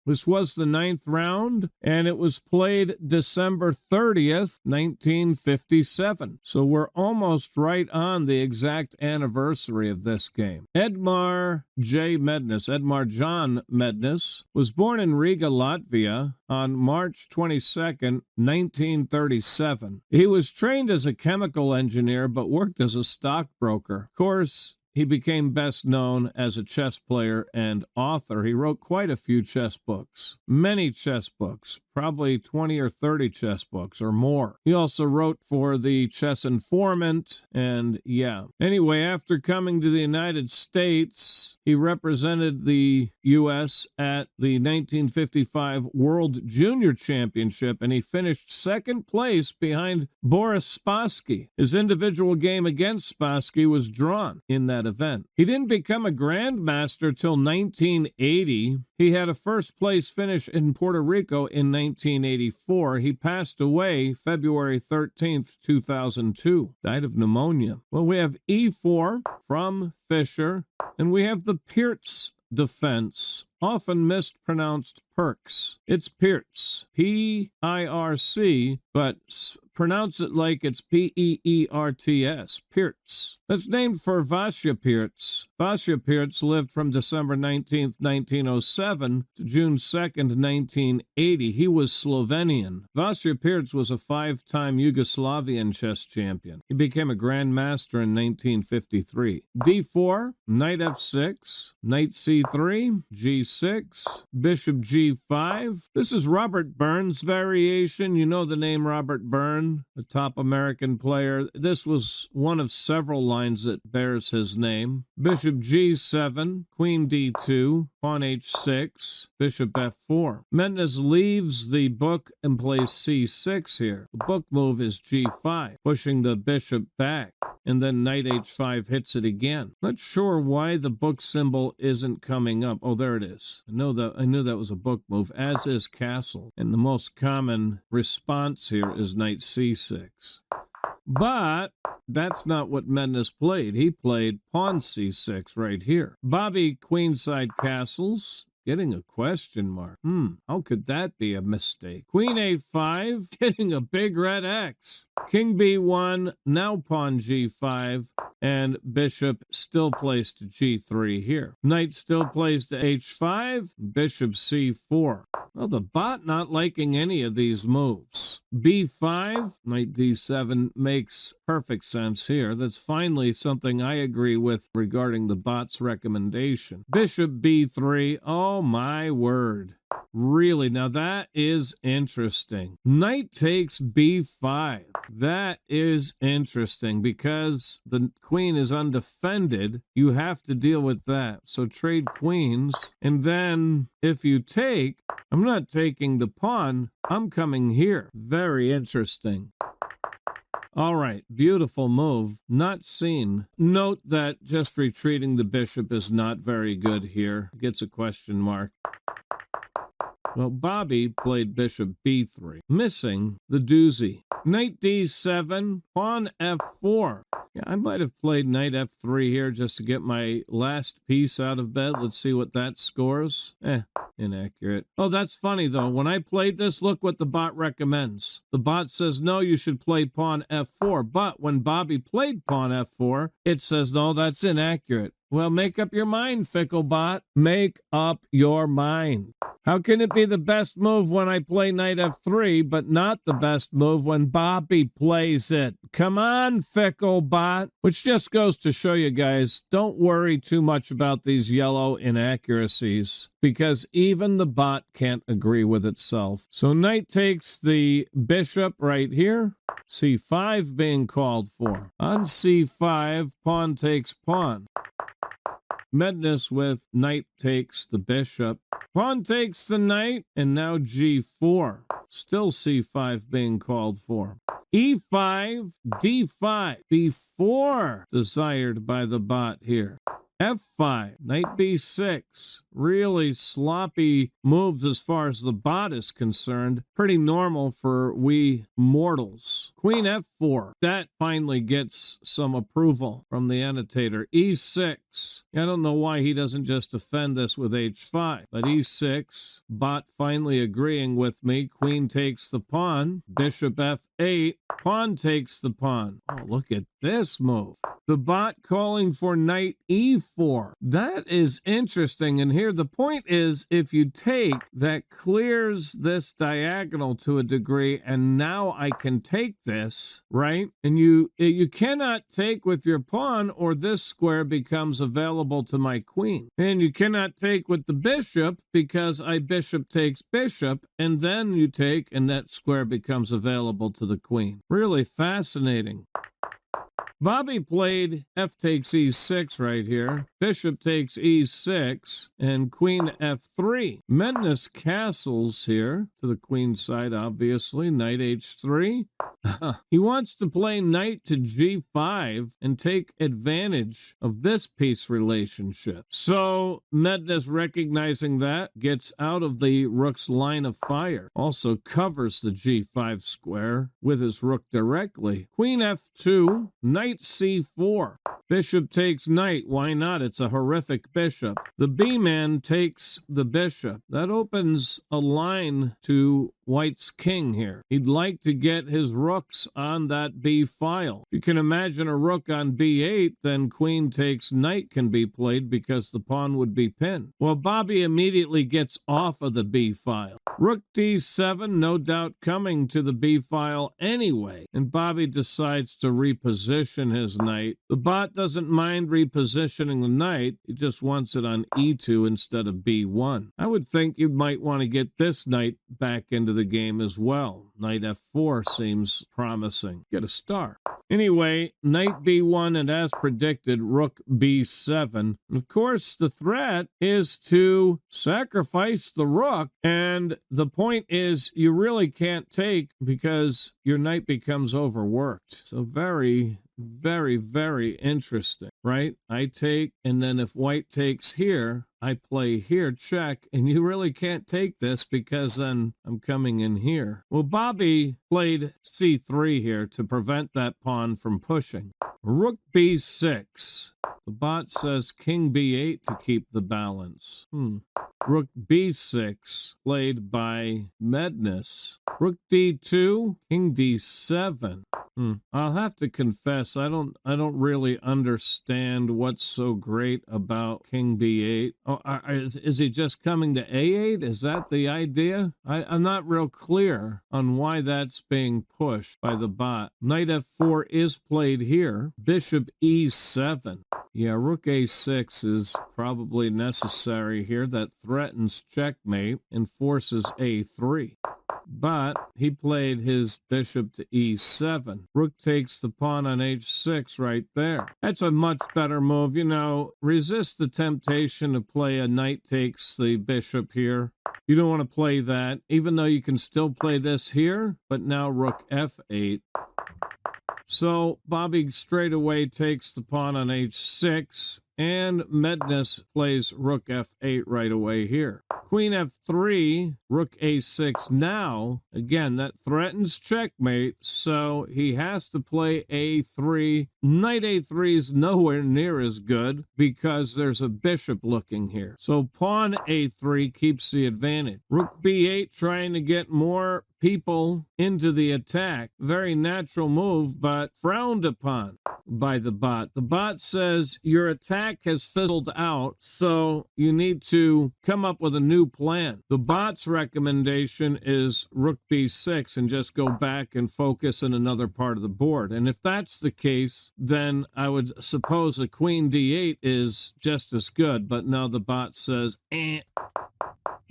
This was the 9th round, and it was played December 30th, 1957. So we're almost right on the exact anniversary of this game. Edmar John Mednis was born in Riga, Latvia on March 22nd, 1937. He was trained as a chemical engineer but worked as a stockbroker. Of course, he became best known as a chess player and author. He wrote quite a few chess books, many chess books, probably 20 or 30 chess books or more. He also wrote for the Chess Informant, and yeah. Anyway, after coming to the United States, he represented the U.S. at the 1955 World Junior Championship, and he finished second place behind Boris Spassky. His individual game against Spassky was drawn in that event. He didn't become a grandmaster till 1980. He had a first-place finish in Puerto Rico in 1984. He passed away February 13th, 2002. Died of pneumonia. Well, we have E4 from Fischer, and we have the Pirc defense, often mispronounced Pirc. It's Pirc, P-I-R-C, but pronounce it like it's P-E-E-R-T-S, Pirc. That's named for Vasya Pirc. Vasya Pirc lived from December 19th, 1907 to June 2nd, 1980. He was Slovenian. Vasya Pirc was a 5-time Yugoslavian chess champion. He became a grandmaster in 1953. D4, knight F6, knight C3, G6, bishop G5. This is Robert Byrne's variation. You know the name Robert Byrne, a top American player. This was one of several lines that bears his name. Bishop G7, queen D2, pawn H6, bishop F4. Mednis leaves the book and plays C6 here. The book move is G5, pushing the bishop back, and then knight H5 hits it again. Not sure why the book symbol isn't coming up. Oh, there it is. I knew that was a book move, as is castle. And the most common response here is knight C6. But that's not what Mednis played. He played pawn C6 right here. Bobby queenside castles. Getting a question mark. How could that be a mistake? Queen A5, getting a big red X. King B1, now pawn G5, and bishop still placed to G3 here. Knight still placed to H5, bishop C4. Well, the bot not liking any of these moves. B5, knight D7 makes perfect sense here. That's finally something I agree with regarding the bot's recommendation. Bishop B3, oh my word. Really, now that is interesting. Knight takes B5. That is interesting because the queen is undefended. You have to deal with that. So trade queens. And then if you take, I'm not taking the pawn. I'm coming here. Very interesting. All right, beautiful move. Not seen. Note that just retreating the bishop is not very good here. Gets a question mark. Well, Bobby played bishop b3, missing the doozy. Knight d7, pawn f4. Yeah, I might have played knight f3 here just to get my last piece out of bed. Let's see what that scores. Inaccurate. Oh, that's funny, though. When I played this, look what the bot recommends. The bot says, no, you should play pawn f4. But when Bobby played pawn f4, it says, no, that's inaccurate. Well, make up your mind, fickle bot. Make up your mind. How can it be the best move when I play knight f3, but not the best move when Bobby plays it? Come on, fickle bot. Which just goes to show you guys, don't worry too much about these yellow inaccuracies, because even the bot can't agree with itself. So knight takes the bishop right here. c5 being called for. On c5, pawn takes pawn. Mednis with knight takes the bishop. Pawn takes the knight, and now g4. Still c5 being called for. e5, d5, b4 desired by the bot here. f5, knight b6, really sloppy moves as far as the bot is concerned. Pretty normal for we mortals. Queen f4, that finally gets some approval from the annotator. e6, I don't know why he doesn't just defend this with h5, but e6, bot finally agreeing with me. Queen takes the pawn, bishop f8, pawn takes the pawn. Oh, look at this move. The bot calling for knight e4. That is interesting. And here the point is, if you take, that clears this diagonal to a degree, and now I can take this, right? And you cannot take with your pawn, or this square becomes available to my queen. And you cannot take with the bishop, because I bishop takes bishop, and then you take, and that square becomes available to the queen. Really fascinating. Bobby played f takes e6 right here. Bishop takes e6 and queen f3. Mednis castles here to the queen side, obviously. Knight h3. He wants to play knight to g5 and take advantage of this piece relationship. So Mednis, recognizing that, gets out of the rook's line of fire. Also covers the g5 square with his rook directly. Queen f2, knight c4. Bishop takes knight. Why not? It's a horrific bishop. The b-man takes the bishop. That opens a line to White's king here. He'd like to get his rooks on that b file. If you can imagine a rook on b8, then queen takes knight can be played because the pawn would be pinned. Well, Bobby immediately gets off of the b file. Rook d7, no doubt coming to the b file anyway, and Bobby decides to reposition his knight. The bot doesn't mind repositioning the knight, he just wants it on e2 instead of b1. I would think you might want to get this knight back into the game as well. Knight f4 seems promising. Get a star. Anyway, knight b1, and as predicted, rook b7. And of course, the threat is to sacrifice the rook, and the point is you really can't take because your knight becomes overworked. So very, very interesting, right? I take, and then if white takes here, I play here, check, and you really can't take this because then I'm coming in here. Well, Bobby played c3 here to prevent that pawn from pushing. Rook b6. The bot says king b8 to keep the balance. Rook b6 played by Mednis. Rook d2, king d7. I'll have to confess, I don't really understand what's so great about king b8. Oh, is he just coming to a8? Is that the idea? I'm not real clear on why that's being pushed by the bot. Knight f4 is played here. Bishop e7. Yeah, rook a6 is probably necessary here. That threatens checkmate and forces a3. But he played his bishop to e7. Rook takes the pawn on h6 right there. That's a much better move. You know, resist the temptation to play a knight takes the bishop here. You don't want to play that, even though you can still play this here, but now rook f8. So Bobby straight away takes the pawn on h6, and Mednis plays rook f8 right away here. Queen f3, rook a6 now. Again, that threatens checkmate, so he has to play a3. Knight a3 is nowhere near as good because there's a bishop looking here. So pawn a3 keeps the advantage. Rook b8 trying to get more people into the attack. Very natural move, but frowned upon by the bot. The bot says your attack has fizzled out, so you need to come up with a new plan. The bot's recommendation is rook b6 and just go back and focus in another part of the board. And if that's the case, then I would suppose a queen d8 is just as good, but now the bot says, eh.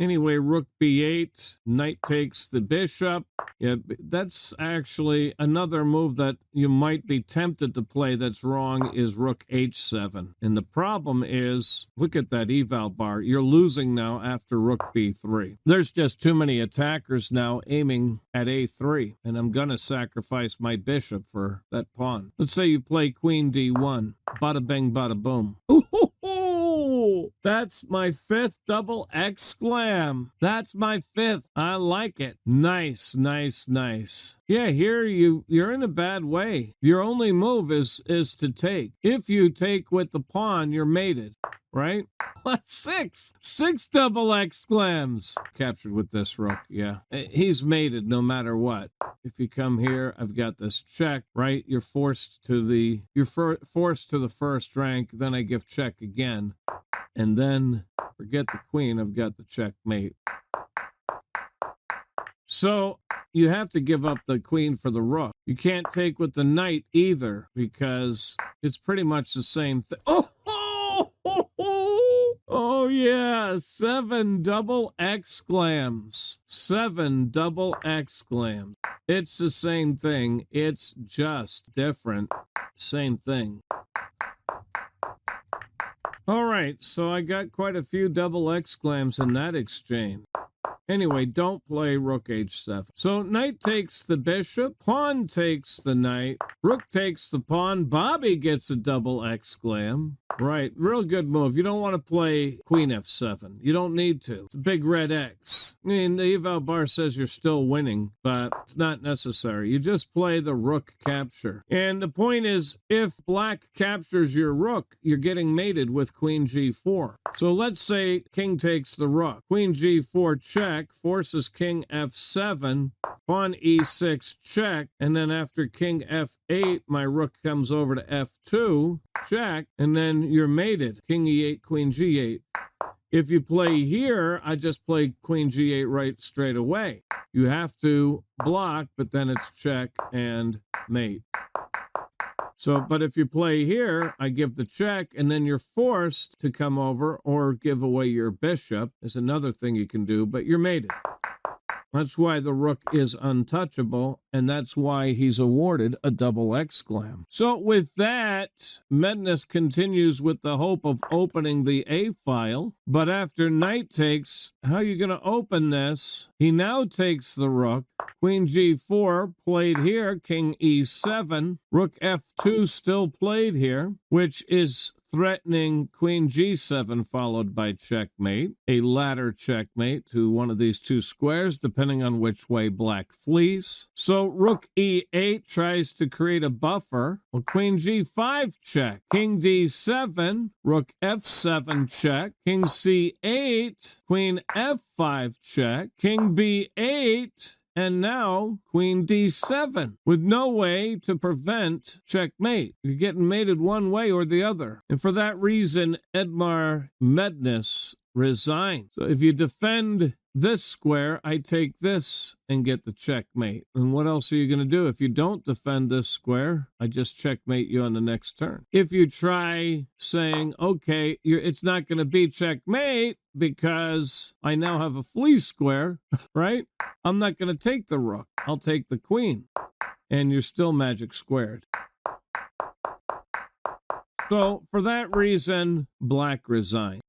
Anyway, rook b8, knight takes the bishop. Yeah, that's actually another move that you might be tempted to play that's wrong is rook h7. And the problem is, look at that eval bar. You're losing now after rook b3. There's just too many attackers now aiming at a3, and I'm going to sacrifice my bishop for that pawn. Let's say you play queen d1. Bada bing, bada boom. Ooh, that's my 5th double exclam. That's my 5th. I like it. Nice, nice, nice. Yeah, here you're in a bad way. Your only move is to take. If you take with the pawn, you're mated, right? That's 6. 6 double exclams. Captured with this rook, yeah. He's mated no matter what. If you come here, I've got this check, right? You're forced to the first rank, then I give check again. And then, forget the queen, I've got the checkmate. So, you have to give up the queen for the rook. You can't take with the knight either, because it's pretty much the same thing. Oh, yeah, 7 double exclams. 7 double exclams. It's the same thing. It's just different. Same thing. All right, so I got quite a few double exclams in that exchange. Anyway, don't play rook h7. So knight takes the bishop, pawn takes the knight, rook takes the pawn, Bobby gets a double exclam. Right, real good move. You don't want to play queen f7. You don't need to. It's a big red X. I mean, the eval bar says you're still winning, but it's not necessary. You just play the rook capture. And the point is, if black captures your rook, you're getting mated with queen g4. So let's say king takes the rook. Queen g4 check, forces king f7, pawn e6 check, and then after king f8, my rook comes over to f2, check, and then you're mated. King e8, queen g8. If you play here, I just play queen g8 right straight away. You have to block, but then it's check and mate. So, but if you play here, I give the check, and then you're forced to come over or give away your bishop. Is another thing you can do, but you're mated. That's why the rook is untouchable, and that's why he's awarded a double exclam. So with that, Mednis continues with the hope of opening the A file, but after knight takes, how are you going to open this? He now takes the rook. Queen g4 played here, king e7, rook f2 still played here, which is threatening queen g7 followed by checkmate, a ladder checkmate to one of these two squares, depending on which way black flees. So rook e8 tries to create a buffer. Well, queen g5 check, king d7, rook f7 check, king c8, queen f5 check, king b8, and now queen d7 with no way to prevent checkmate. You're getting mated one way or the other. And for that reason, Edmar Mednis resigned. So if you defend this square, I take this and get the checkmate. And what else are you going to do? If you don't defend this square, I just checkmate you on the next turn. If you try saying, okay, it's not going to be checkmate because I now have a flea square, right? I'm not going to take the rook. I'll take the queen. And you're still magic squared. So for that reason, black resigned.